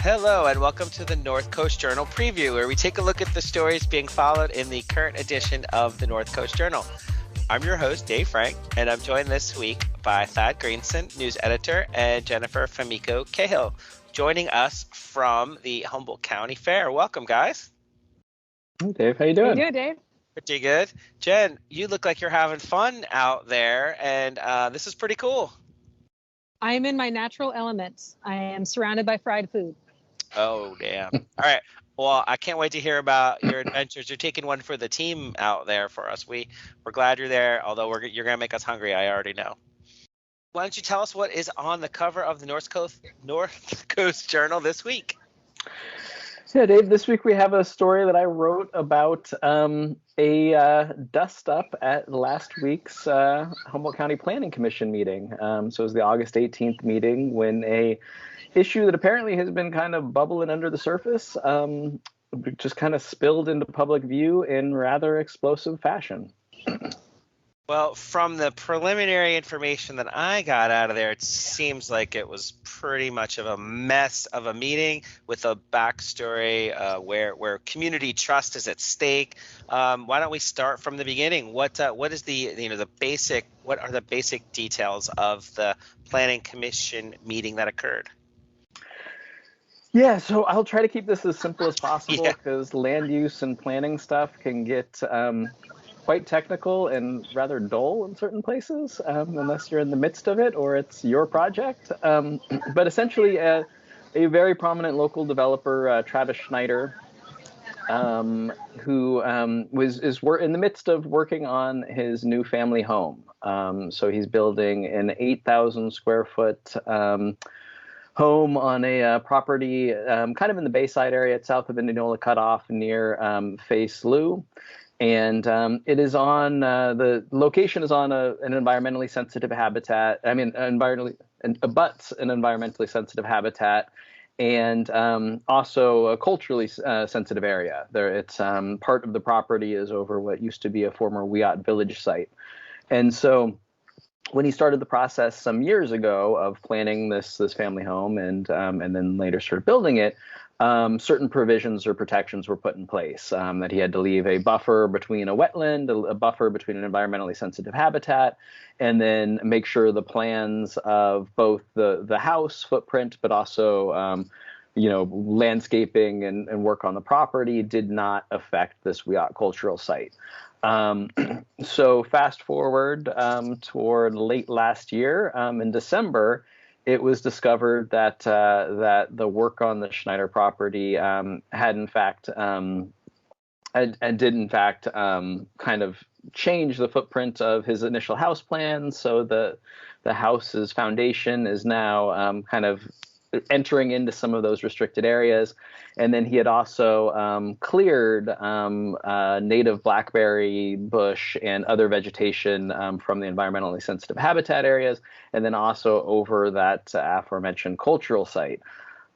Hello and welcome to the North Coast Journal Preview, where we take a look at the stories being followed in the current edition of the North Coast Journal. I'm your host, Dave Frank, and I'm joined this week by Thad Greenson, news editor, and Jennifer Famiko Cahill, joining us from the Humboldt County Fair. Welcome, guys. Hey, Dave. How you doing? How you doing, Dave? Pretty good. Jen, you look like you're having fun out there, and this is pretty cool. I am in my natural element. I am surrounded by fried food. Oh, damn. All right. Well, I can't wait to hear about your adventures. You're taking one for the team out there for us. We're glad you're there, although you're going to make us hungry, I already know. Why don't you tell us what is on the cover of the North Coast Journal this week? Yeah, Dave, this week we have a story that I wrote about a dust-up at last week's Humboldt County Planning Commission meeting. So it was the August 18th meeting when a issue that apparently has been kind of bubbling under the surface just kind of spilled into public view in rather explosive fashion. Well, from the preliminary information that I got out of there, it seems like it was pretty much of a mess of a meeting with a backstory where community trust is at stake. Why don't we start from the beginning? What is the basic details of the Planning Commission meeting that occurred? Yeah, so I'll try to keep this as simple as possible because land use and planning stuff can get quite technical and rather dull in certain places unless you're in the midst of it or it's your project. But essentially, a very prominent local developer, Travis Schneider, who is in the midst of working on his new family home. So he's building an 8,000 square foot home on a property kind of in the Bayside area south of Indianola Cutoff near Fay Slough. And it is on the location is on an environmentally sensitive habitat. I mean, abuts an environmentally sensitive habitat, and also a culturally sensitive area. It's part of the property is over what used to be a former Wiat village site, and so when he started the process some years ago of planning this family home and then later started building it, certain provisions or protections were put in place, that he had to leave a buffer between a wetland, a buffer between an environmentally sensitive habitat, and then make sure the plans of both the house footprint, but also landscaping and work on the property did not affect this Wiat cultural site. So fast forward toward late last year, in December, it was discovered that the work on the Schneider property did in fact kind of change the footprint of his initial house plans. So the house's foundation is now kind of entering into some of those restricted areas. And then he had also cleared native blackberry bush and other vegetation from the environmentally sensitive habitat areas, and then also over that aforementioned cultural site.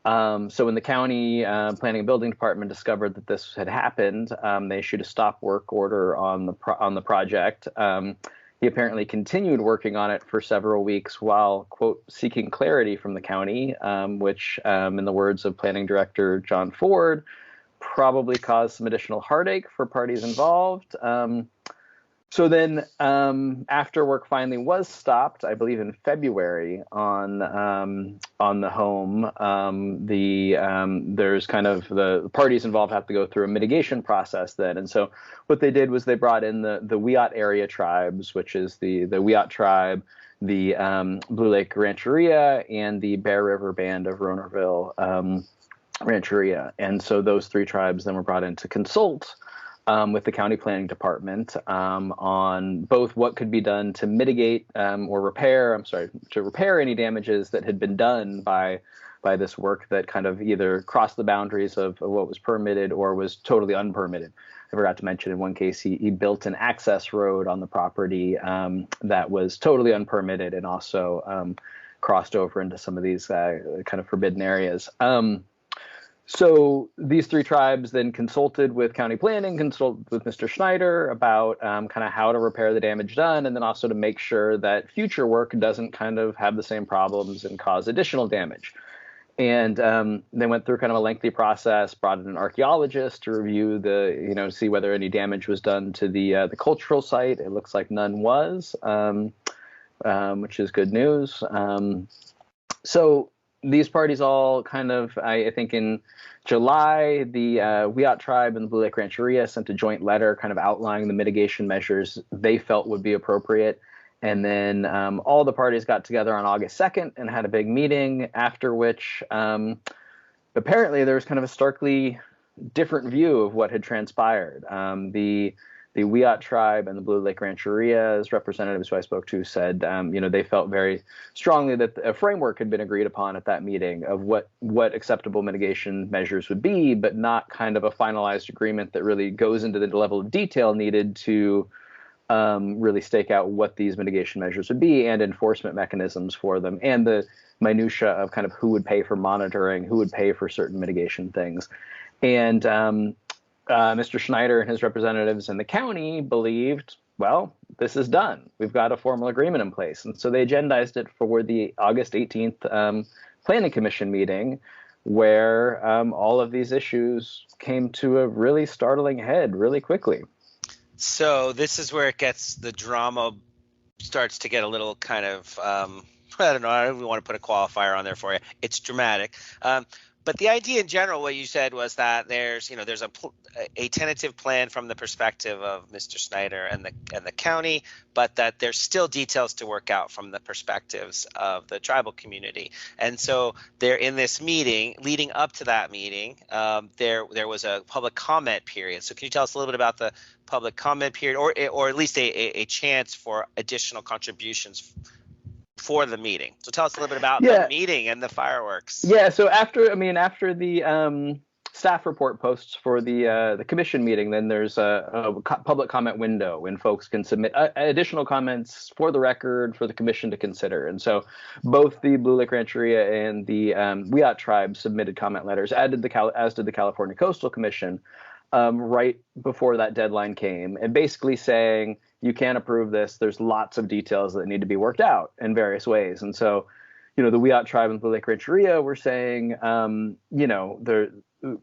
So when the county planning and building department discovered that this had happened, they issued a stop work order on the project. He apparently continued working on it for several weeks while, quote, seeking clarity from the county, which, in the words of planning director John Ford, probably caused some additional heartache for parties involved. So then after work finally was stopped, I believe in February on the home, there's kind of the parties involved have to go through a mitigation process then. And so what they did was they brought in the Wiat area tribes, which is the Wiat tribe, the Blue Lake Rancheria, and the Bear River Band of Ronerville Rancheria. And so those three tribes then were brought in to consult with the county planning department on both what could be done to mitigate to repair any damages that had been done by by this work that kind of either crossed the boundaries of what was permitted or was totally unpermitted. I forgot to mention in one case he built an access road on the property that was totally unpermitted and also crossed over into some of these kind of forbidden areas. So these three tribes then consulted with county planning, consulted with Mr. Schneider about kind of how to repair the damage done, and then also to make sure that future work doesn't kind of have the same problems and cause additional damage. And they went through kind of a lengthy process, brought in an archaeologist to review see whether any damage was done to the cultural site. It looks like none was, which is good news. So these parties all kind of, I think in July, the Wiyot tribe and the Blue Lake Rancheria sent a joint letter kind of outlining the mitigation measures they felt would be appropriate. And then all the parties got together on August 2nd and had a big meeting, after which apparently there was kind of a starkly different view of what had transpired. The Wiyot tribe and the Blue Lake Rancheria's representatives who I spoke to said, they felt very strongly that a framework had been agreed upon at that meeting of what acceptable mitigation measures would be, but not kind of a finalized agreement that really goes into the level of detail needed to really stake out what these mitigation measures would be and enforcement mechanisms for them, and the minutia of kind of who would pay for monitoring, who would pay for certain mitigation things. And Mr. Schneider and his representatives in the county believed, well, this is done. We've got a formal agreement in place. And so they agendized it for the August 18th Planning Commission meeting, where all of these issues came to a really startling head really quickly. So this is where the drama starts to get a little kind of, I don't know, I don't even want to put a qualifier on there for you. It's dramatic. But the idea in general, what you said was that there's a tentative plan from the perspective of Mr. Snyder and the county, but that there's still details to work out from the perspectives of the tribal community. And so they're in this meeting. Leading up to that meeting, there was a public comment period. So can you tell us a little bit about the public comment period, or at least a chance for additional contributions for the meeting? So tell us a little bit about the meeting and the fireworks. Yeah. So after the staff report posts for the commission meeting, then there's a public comment window when folks can submit additional comments for the record for the commission to consider. And so both the Blue Lake Rancheria and the Wiyot tribe submitted comment letters, as did the California Coastal Commission, right before that deadline came, and basically saying, you can't approve this. There's lots of details that need to be worked out in various ways. And so, the Wiyot tribe and Blue Lake Rancheria were saying,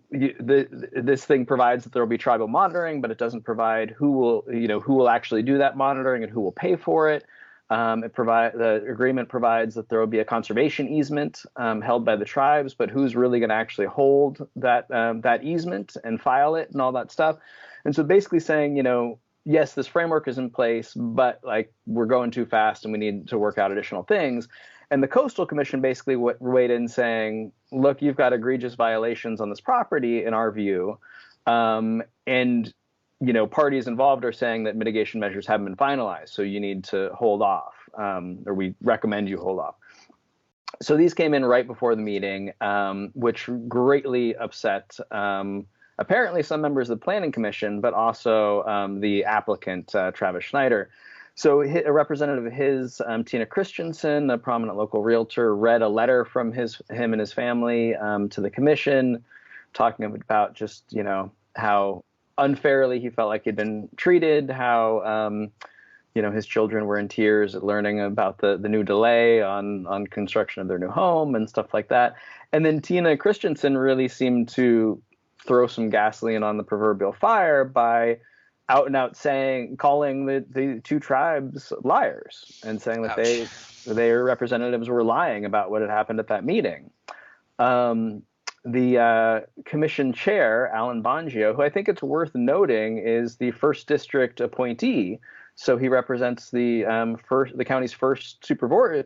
this thing provides that there will be tribal monitoring, but it doesn't provide who will actually do that monitoring and who will pay for it. The agreement provides that there will be a conservation easement held by the tribes, but who's really going to actually hold that easement and file it and all that stuff. And so basically saying, yes, this framework is in place, but we're going too fast and we need to work out additional things. And the Coastal Commission basically weighed in saying, look, you've got egregious violations on this property in our view. And parties involved are saying that mitigation measures haven't been finalized, so you need to hold off, or we recommend you hold off. So these came in right before the meeting, which greatly upset apparently some members of the Planning Commission, but also the applicant, Travis Schneider. So a representative of his, Tina Christensen, a prominent local realtor, read a letter from him and his family to the commission, talking about just, how unfairly he felt like he'd been treated, how, his children were in tears at learning about the new delay on construction of their new home and stuff like that. And then Tina Christensen really seemed to throw some gasoline on the proverbial fire by out and out calling the two tribes liars and saying that their representatives were lying about what had happened at that meeting. The commission chair, Alan Bongio, who I think it's worth noting is the first district appointee. So he represents the county's first supervisorial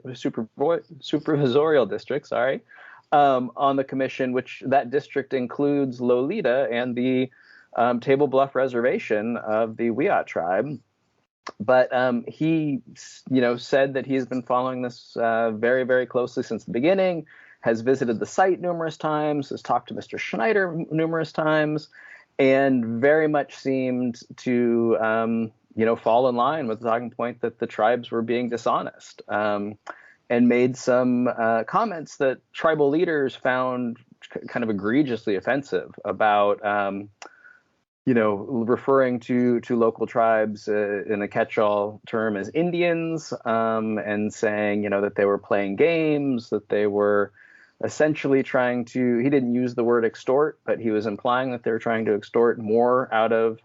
district, on the commission, which that district includes Lolita and the Table Bluff Reservation of the Wiyot tribe. But he, said that he's been following this very, very closely since the beginning, has visited the site numerous times, has talked to Mr. Schneider numerous times, and very much seemed to fall in line with the talking point that the tribes were being dishonest, and made some comments that tribal leaders found kind of egregiously offensive about referring to local tribes in a catch-all term as Indians, and saying, that they were playing games, that they were essentially trying to, he didn't use the word extort, but he was implying that they were trying to extort more out of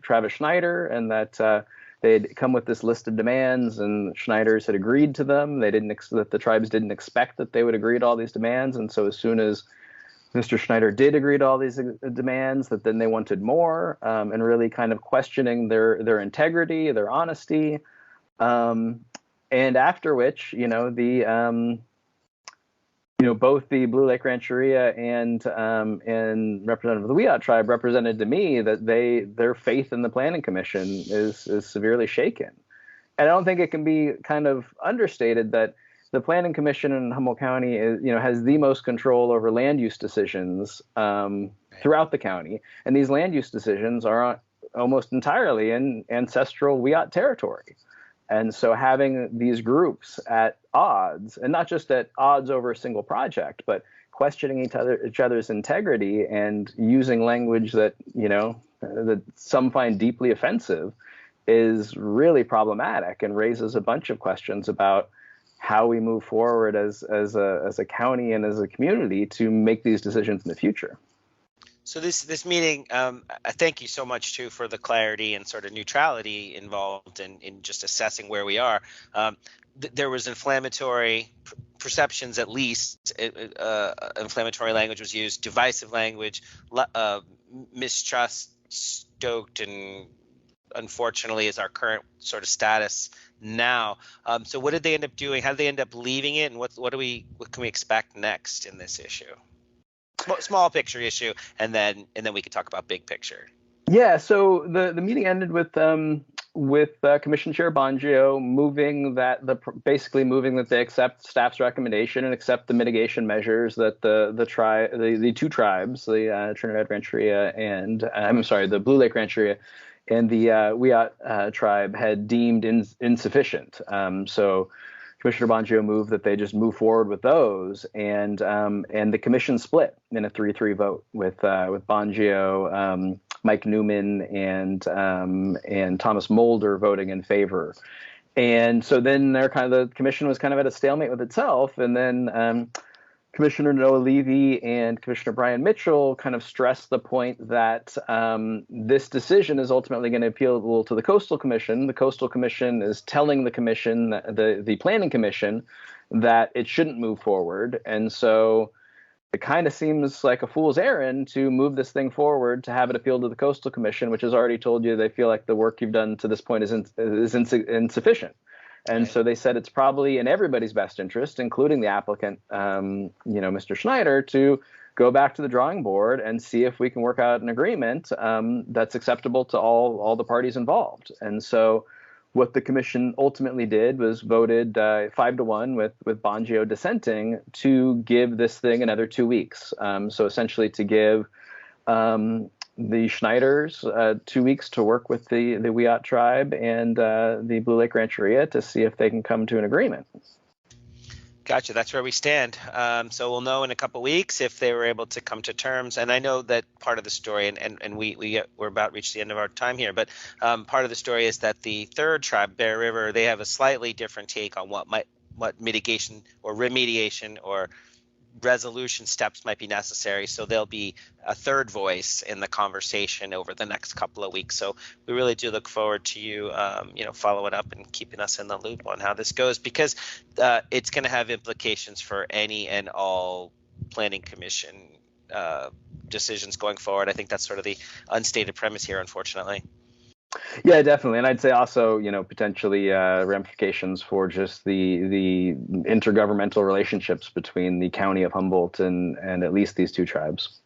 Travis Schneider, and that they'd come with this list of demands and Schneider's had agreed to them. That the tribes didn't expect that they would agree to all these demands. And so as soon as Mr. Schneider did agree to all these demands, that then they wanted more, and really kind of questioning their integrity, their honesty. And after which, both the Blue Lake Rancheria and representative of the Wiyot tribe represented to me that their faith in the Planning Commission is severely shaken. And I don't think it can be kind of understated that the Planning Commission in Humboldt County has the most control over land use decisions throughout the county, and these land use decisions are almost entirely in ancestral Wiyot territory. And so having these groups at odds, and not just at odds over a single project, but questioning each other's integrity and using language that that some find deeply offensive, is really problematic and raises a bunch of questions about how we move forward as a county and as a community to make these decisions in the future. So this meeting, thank you so much too for the clarity and sort of neutrality involved in just assessing where we are. There was inflammatory perceptions, at least. Inflammatory language was used, divisive language, mistrust stoked, and unfortunately is our current sort of status now. So what did they end up doing? How did they end up leaving it? And what can we expect next in this issue? Small picture issue, and then we could talk about big picture. Yeah. So the meeting ended with Commission Chair Bongio basically moving that they accept staff's recommendation and accept the mitigation measures that the two tribes, the Trinidad Rancheria and the Blue Lake Rancheria and the Wiyot tribe had deemed insufficient. So Commissioner Bongio moved that they just move forward with those, and the commission split in a 3-3 vote with Bongio, Mike Newman, and Thomas Mulder voting in favor. And so then the commission was kind of at a stalemate with itself, and then Commissioner Noah Levy and Commissioner Brian Mitchell kind of stressed the point that this decision is ultimately going to appeal to the Coastal Commission. The Coastal Commission is telling the commission, the Planning Commission, that it shouldn't move forward. And so it kind of seems like a fool's errand to move this thing forward, to have it appeal to the Coastal Commission, which has already told you they feel like the work you've done to this point is insufficient. And so they said it's probably in everybody's best interest, including the applicant, Mr. Schneider, to go back to the drawing board and see if we can work out an agreement that's acceptable to all the parties involved. And so what the commission ultimately did was voted 5-1 with Bongio dissenting to give this thing another 2 weeks. So essentially to give the Schneiders 2 weeks to work with the Wiyot tribe and the Blue Lake Rancheria to see if they can come to an agreement. Gotcha. That's where we stand. So we'll know in a couple of weeks if they were able to come to terms. And I know that part of the story, and we're about to reach the end of our time here, but part of the story is that the third tribe, Bear River, they have a slightly different take on what mitigation or remediation or resolution steps might be necessary. So there'll be a third voice in the conversation over the next couple of weeks. So we really do look forward to you, following up and keeping us in the loop on how this goes, because it's going to have implications for any and all Planning Commission decisions going forward. I think that's sort of the unstated premise here, unfortunately. Yeah, definitely. And I'd say also, potentially ramifications for just the intergovernmental relationships between the county of Humboldt and at least these two tribes.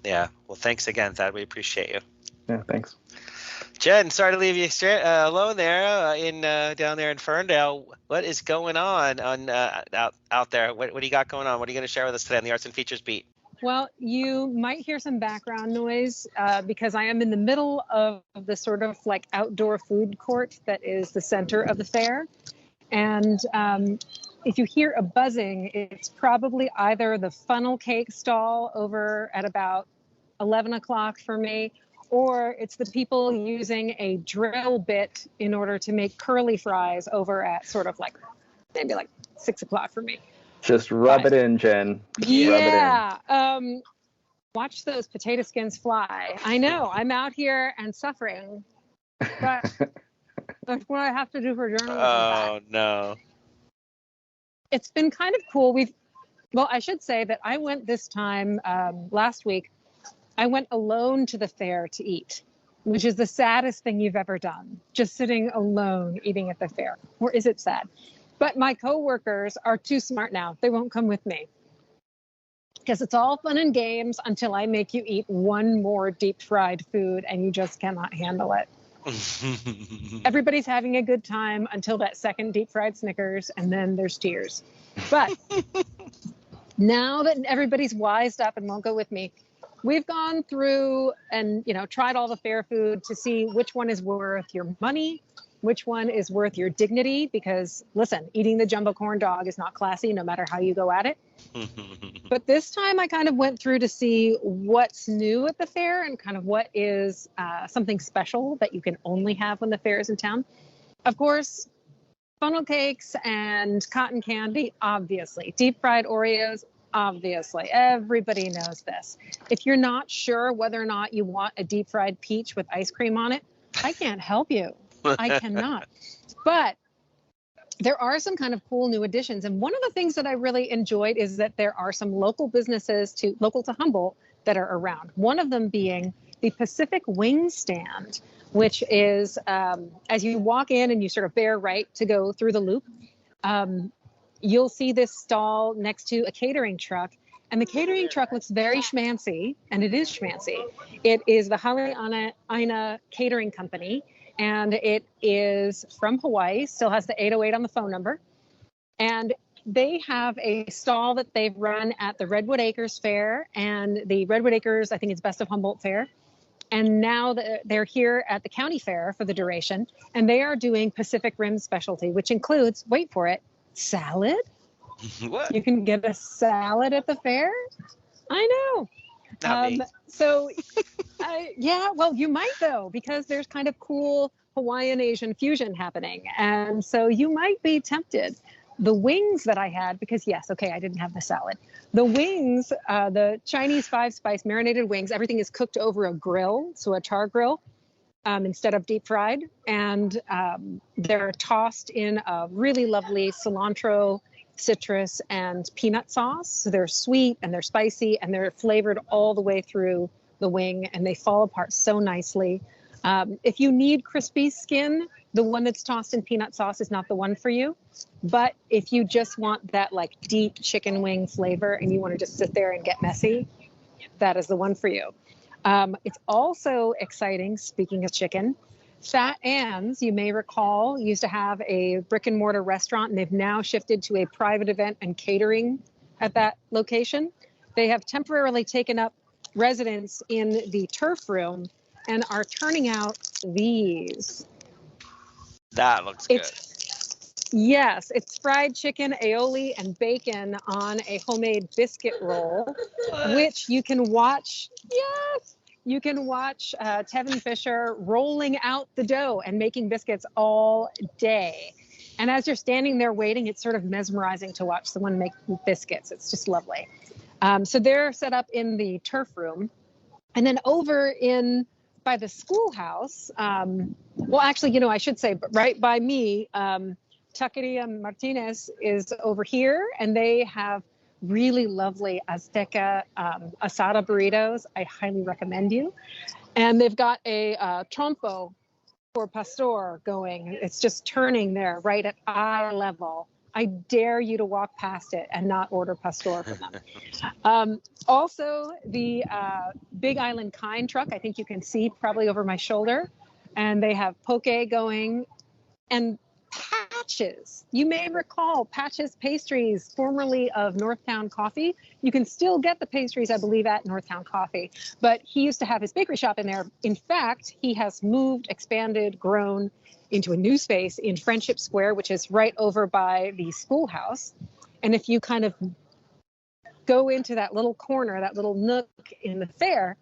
Yeah. Well, thanks again, Thad. We appreciate you. Yeah, thanks. Jen, sorry to leave you alone there down there in Ferndale. What is going on out there? What do you got going on? What are you going to share with us today on the Arts and Features beat? Well, you might hear some background noise because I am in the middle of the sort of like outdoor food court that is the center of the fair. And if you hear a buzzing, it's probably either the funnel cake stall over at about 11 o'clock for me, or it's the people using a drill bit in order to make curly fries over at sort of like maybe like 6 o'clock for me. Just rub it in, Jen. Yeah. Watch those potato skins fly. I know I'm out here and suffering, but that's what I have to do for journalism. Oh, no. It's been kind of cool. Well, I should say that I went this time last week. I went alone to the fair to eat, which is the saddest thing you've ever done. Just sitting alone eating at the fair. Or is it sad? But my coworkers are too smart now. They won't come with me. Because it's all fun and games until I make you eat one more deep fried food and you just cannot handle it. Everybody's having a good time until that second deep fried Snickers, and then there's tears. But now that everybody's wised up and won't go with me, we've gone through and tried all the fair food to see which one is worth your money, which one is worth your dignity, because listen, eating the jumbo corn dog is not classy no matter how you go at it. But this time I kind of went through to see what's new at the fair and kind of what is something special that you can only have when the fair is in town. Of course, funnel cakes and cotton candy, obviously. Deep fried Oreos, obviously. Everybody knows this. If you're not sure whether or not you want a deep fried peach with ice cream on it, I can't help you. I cannot. But there are some kind of cool new additions. And one of the things that I really enjoyed is that there are some local businesses local to Humboldt that are around. One of them being the Pacific Wing Stand, which is as you walk in and you sort of bear right to go through the loop, you'll see this stall next to a catering truck. And the catering truck looks very schmancy, and it is schmancy. It is the Hale Aina Catering Company. And it is from Hawaii, still has the 808 on the phone number. And they have a stall that they've run at the Redwood Acres Fair and the Redwood Acres, I think it's Best of Humboldt Fair. And now they're here at the county fair for the duration. And they are doing Pacific Rim specialty, which includes, wait for it, salad. What? You can get a salad at the fair. I know. Not me. So, yeah, well, you might though, because there's kind of cool Hawaiian Asian fusion happening. And so you might be tempted. The wings that I had, because yes, okay, I didn't have the salad. The wings, the Chinese 5-spice marinated wings, everything is cooked over a grill, so a char grill, instead of deep fried. And they're tossed in a really lovely cilantro, citrus, and peanut sauce. So they're sweet and they're spicy and they're flavored all the way through the wing, and they fall apart so nicely. If you need crispy skin, the one that's tossed in peanut sauce is not the one for you. But if you just want that like deep chicken wing flavor and you want to just sit there and get messy, that is the one for you. It's also exciting, speaking of chicken, Fat Ann's, you may recall, used to have a brick and mortar restaurant, and they've now shifted to a private event and catering at that location. They have temporarily taken up residence in the turf room and are turning out these. That looks good. Yes, it's fried chicken, aioli, and bacon on a homemade biscuit roll, which you can watch. Yes. You can watch Tevin Fisher rolling out the dough and making biscuits all day. And as you're standing there waiting, it's sort of mesmerizing to watch someone make biscuits. It's just lovely. So they're set up in the turf room. And then over by the schoolhouse, well, actually, I should say right by me, Taqueria Martinez is over here, and they have really lovely Azteca asada burritos. I highly recommend you. And they've got a trompo for pastor going. It's just turning there right at eye level. I dare you to walk past it and not order pastor from them. Also, the Big Island Kind truck, I think you can see probably over my shoulder. and they have poke going, and Patches. You may recall Patches Pastries, formerly of Northtown Coffee. You can still get the pastries, I believe, at Northtown Coffee, but he used to have his bakery shop in there. In fact, he has moved, expanded, grown into a new space in Friendship Square, which is right over by the schoolhouse. And if you kind of go into that little corner, that little nook in the fair,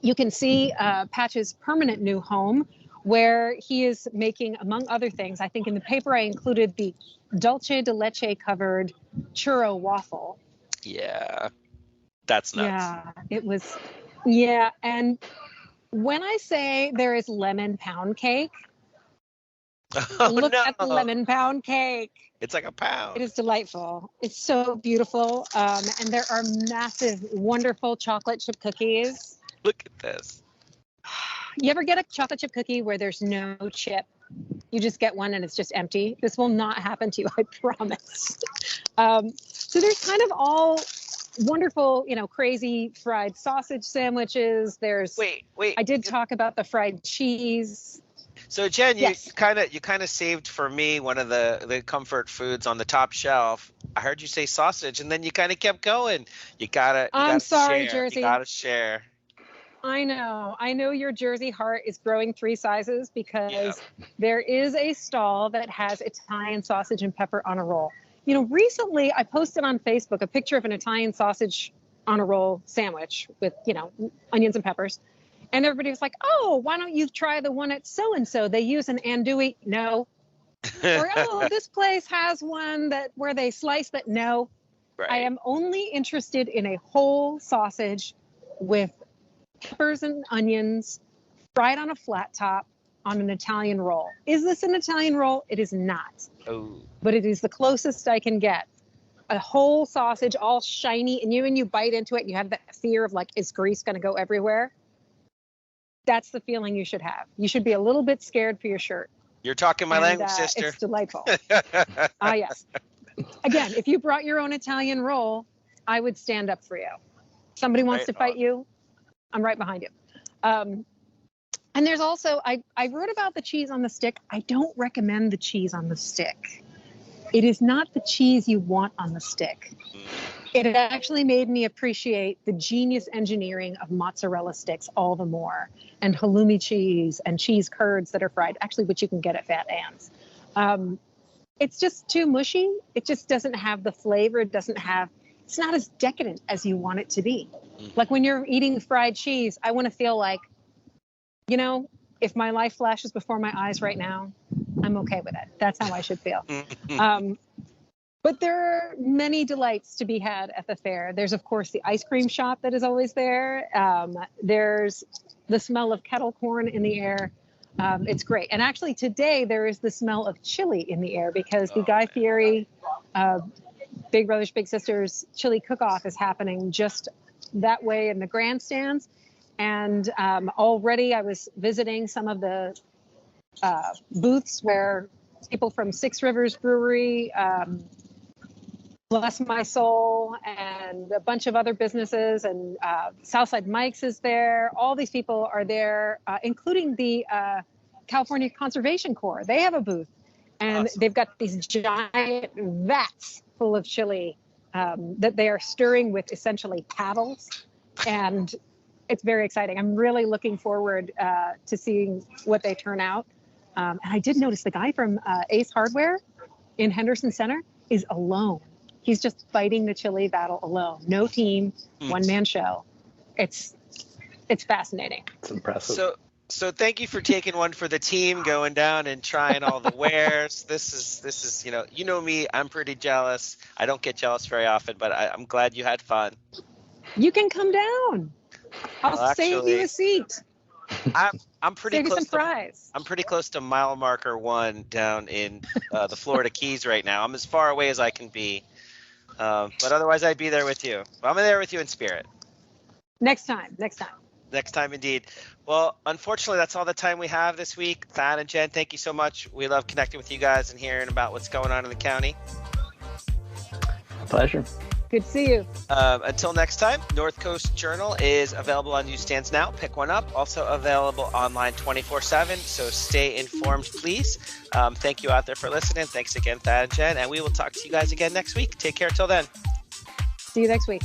you can see Patch's permanent new home, where he is making, among other things, I think in the paper I included the dulce de leche covered churro waffle. Yeah, that's nuts. Yeah, it was. Yeah, and when I say there is lemon pound cake, look at the lemon pound cake. It's like a pound. It is delightful. It's so beautiful. And there are massive, wonderful chocolate chip cookies. Look at this. You ever get a chocolate chip cookie where there's no chip? You just get one and it's just empty. This will not happen to you, I promise. So there's kind of all wonderful, crazy fried sausage sandwiches. There's wait. I did talk about the fried cheese. So Jen, yes. you kind of saved for me one of the comfort foods on the top shelf. I heard you say sausage, and then you kind of kept going. I'm sorry, share. Jersey. You gotta share. I know your Jersey heart is growing 3 sizes because there is a stall that has Italian sausage and pepper on a roll. Recently I posted on Facebook a picture of an Italian sausage on a roll sandwich with, onions and peppers. And everybody was like, oh, why don't you try the one at so-and-so? They use an andouille. No. Or, oh, this place has one where they slice that. No. Right. I am only interested in a whole sausage with peppers and onions fried on a flat top on an Italian roll. Is this an Italian roll? It is not. Oh. But it is the closest I can get. A whole sausage, all shiny, and you bite into it, and you have that fear of is grease going to go everywhere? That's the feeling you should have. You should be a little bit scared for your shirt. You're talking my language, sister. It's delightful. Yes. Again, if you brought your own Italian roll, I would stand up for you. Somebody wants to fight you, I'm right behind you. And there's also, I wrote about the cheese on the stick. I don't recommend the cheese on the stick. It is not the cheese you want on the stick. It actually made me appreciate the genius engineering of mozzarella sticks all the more, and halloumi cheese and cheese curds that are fried, actually, which you can get at Fat Anne's. It's just too mushy. It just doesn't have the flavor. It's not as decadent as you want it to be. Like when you're eating fried cheese, I want to feel like, if my life flashes before my eyes right now, I'm okay with it. That's how I should feel. But there are many delights to be had at the fair. There's, of course, the ice cream shop that is always there. There's the smell of kettle corn in the air. It's great. And actually today there is the smell of chili in the air because the Guy Fieri Big Brothers Big Sisters chili cook-off is happening just that way in the grandstands. And already I was visiting some of the booths where people from Six Rivers Brewery, Bless My Soul, and a bunch of other businesses, and Southside Mike's is there. All these people are there, including the California Conservation Corps. They have a booth, and awesome. They've got these giant vats full of chili that they are stirring with essentially paddles, and it's very exciting. I'm really looking forward to seeing what they turn out. And I did notice the guy from Ace Hardware in Henderson Center is alone. He's just fighting the chili battle alone. No team, one-man show. It's fascinating. It's impressive. So thank you for taking one for the team, going down and trying all the wares. This is you know me. I'm pretty jealous. I don't get jealous very often, but I'm glad you had fun. You can come down. I'll save you a seat. I'm pretty Save close you some fries. I'm pretty close to mile marker 1 down in the Florida Keys right now. I'm as far away as I can be. But otherwise, I'd be there with you. I'm there with you in spirit. Next time. Next time, indeed. Well, unfortunately, that's all the time we have this week. Thad and Jen, thank you so much. We love connecting with you guys and hearing about what's going on in the county. Pleasure. Good to see you. Until next time, North Coast Journal is available on newsstands now. Pick one up. Also available online 24/7. So stay informed, please. Thank you out there for listening. Thanks again, Thad and Jen. And we will talk to you guys again next week. Take care till then. See you next week.